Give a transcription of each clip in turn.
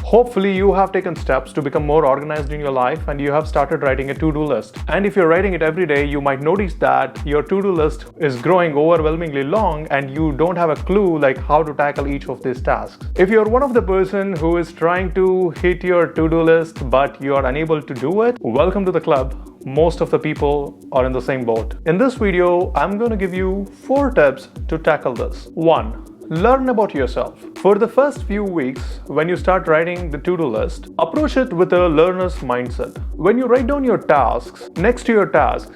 Hopefully you have taken steps to become more organized in your life and you have started writing a to-do list. And if you're writing it every day, you might notice that your to-do list is growing overwhelmingly long and you don't have a clue like how to tackle each of these tasks. If you're one of the person who is trying to hit your to-do list but you are unable to do it, welcome to the club. Most of the people are in the same boat. In this video, I'm going to give you 4 tips to tackle this. 1. Learn about yourself. For the first few weeks, when you start writing the to-do list, approach it with a learner's mindset. When you write down your tasks, next to your task,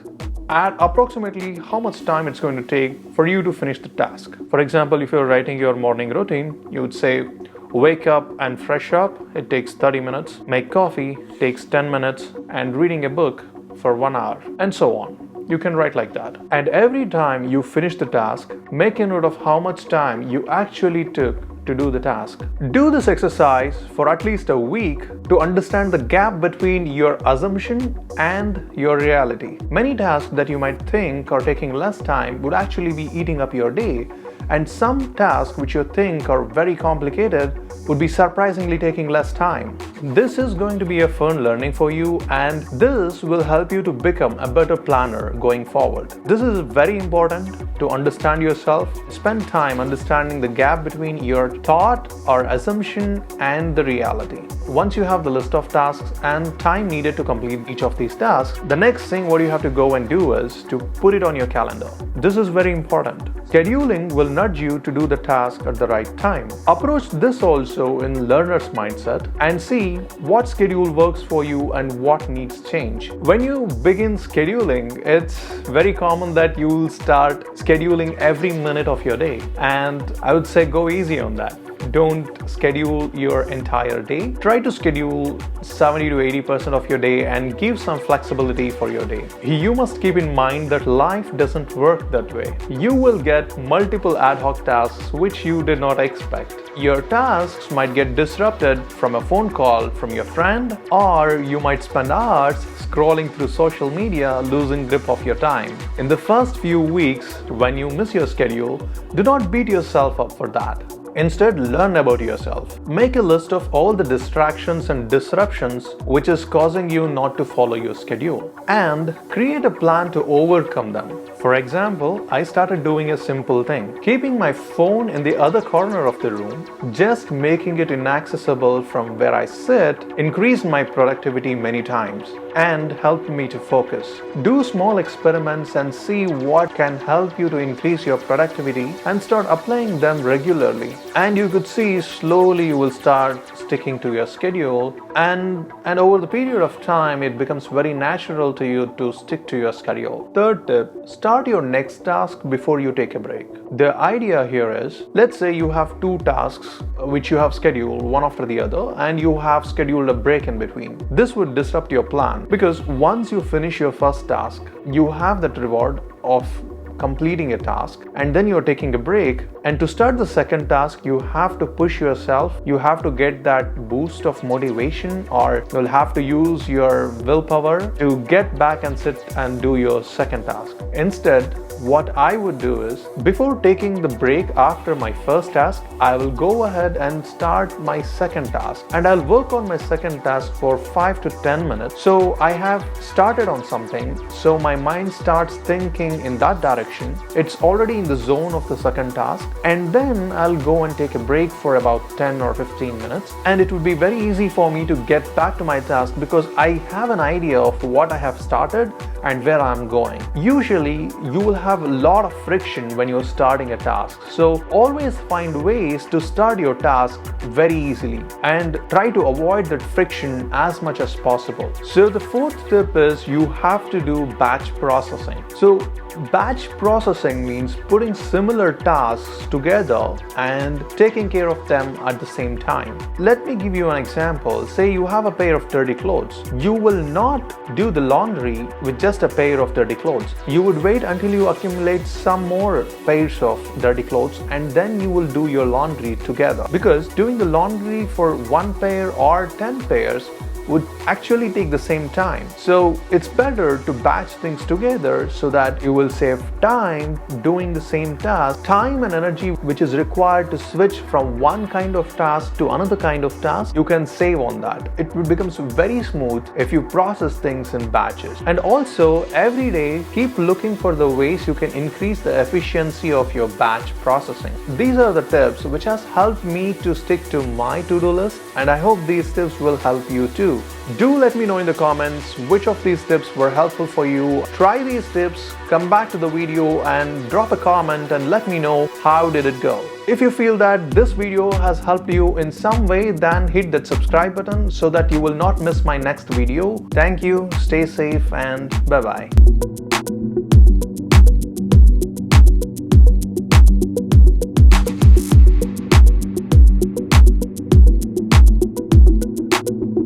add approximately how much time it's going to take for you to finish the task. For example, if you're writing your morning routine, you would say, wake up and fresh up, it takes 30 minutes, make coffee, takes 10 minutes, and reading a book for 1 hour, and so on. You can write like that. And every time you finish the task, make a note of how much time you actually took to do the task. Do this exercise for at least a week to understand the gap between your assumption and your reality. Many tasks that you might think are taking less time would actually be eating up your day, and some tasks which you think are very complicated would be surprisingly taking less time. This is going to be a fun learning for you, and this will help you to become a better planner going forward. This is very important to understand yourself. Spend time understanding the gap between your thought or assumption and the reality. Once you have the list of tasks and time needed to complete each of these tasks, the next thing what you have to go and do is to put it on your calendar. This is very important. Scheduling will nudge you to do the task at the right time. Approach this also in learner's mindset and see what schedule works for you and what needs change. When you begin scheduling, it's very common that you'll start scheduling every minute of your day, and I would say go easy on that. Don't schedule your entire day. Try to schedule 70 to 80% of your day and give some flexibility for your day. You must keep in mind that life doesn't work that way. You will get multiple ad hoc tasks which you did not expect. Your tasks might get disrupted from a phone call from your friend, or you might spend hours scrolling through social media, losing grip of your time. In the first few weeks, when you miss your schedule, do not beat yourself up for that. Instead, learn about yourself. Make a list of all the distractions and disruptions which is causing you not to follow your schedule, and create a plan to overcome them. For example, I started doing a simple thing. Keeping my phone in the other corner of the room, just making it inaccessible from where I sit, increased my productivity many times and helped me to focus. Do small experiments and see what can help you to increase your productivity and start applying them regularly. And you could see slowly you will start sticking to your schedule, and over the period of time it becomes very natural to you to stick to your schedule. Third tip, start your next task before you take a break. The idea here is, let's say you have 2 tasks which you have scheduled one after the other, and you have scheduled a break in between. This would disrupt your plan, because once you finish your first task, you have that reward of completing a task, and then you're taking a break, and to start the second task you have to push yourself. You have to get that boost of motivation, or you'll have to use your willpower to get back and sit and do your second task. Instead, what I would do is, before taking the break after my first task, I will go ahead and start my second task, and I'll work on my second task for 5 to 10 minutes. So I have started on something, so my mind starts thinking in that direction. It's already in the zone of the second task, and then I'll go and take a break for about 10 or 15 minutes, and it would be very easy for me to get back to my task because I have an idea of what I have started and where I'm going. Usually, you will have a lot of friction when you're starting a task. So always find ways to start your task very easily and try to avoid that friction as much as possible. So the 4th tip is you have to do batch processing. So batch processing means putting similar tasks together and taking care of them at the same time. Let me give you an example. Say you have a pair of dirty clothes. You will not do the laundry with just a pair of dirty clothes. You would wait until you accumulate some more pairs of dirty clothes, and then you will do your laundry together. Because doing the laundry for 1 pair or 10 pairs would actually take the same time. So it's better to batch things together so that you will save time doing the same task, time and energy which is required to switch from one kind of task to another kind of task. You can save on that. It becomes very smooth if you process things in batches. And also every day keep looking for the ways you can increase the efficiency of your batch processing. These are the tips which has helped me to stick to my to-do list, and I hope these tips will help you too. Do let me know in the comments which of these tips were helpful for you. Try these tips, come back to the video and drop a comment and let me know how did it go. If you feel that this video has helped you in some way, then hit that subscribe button so that you will not miss my next video. Thank you, stay safe, and bye-bye.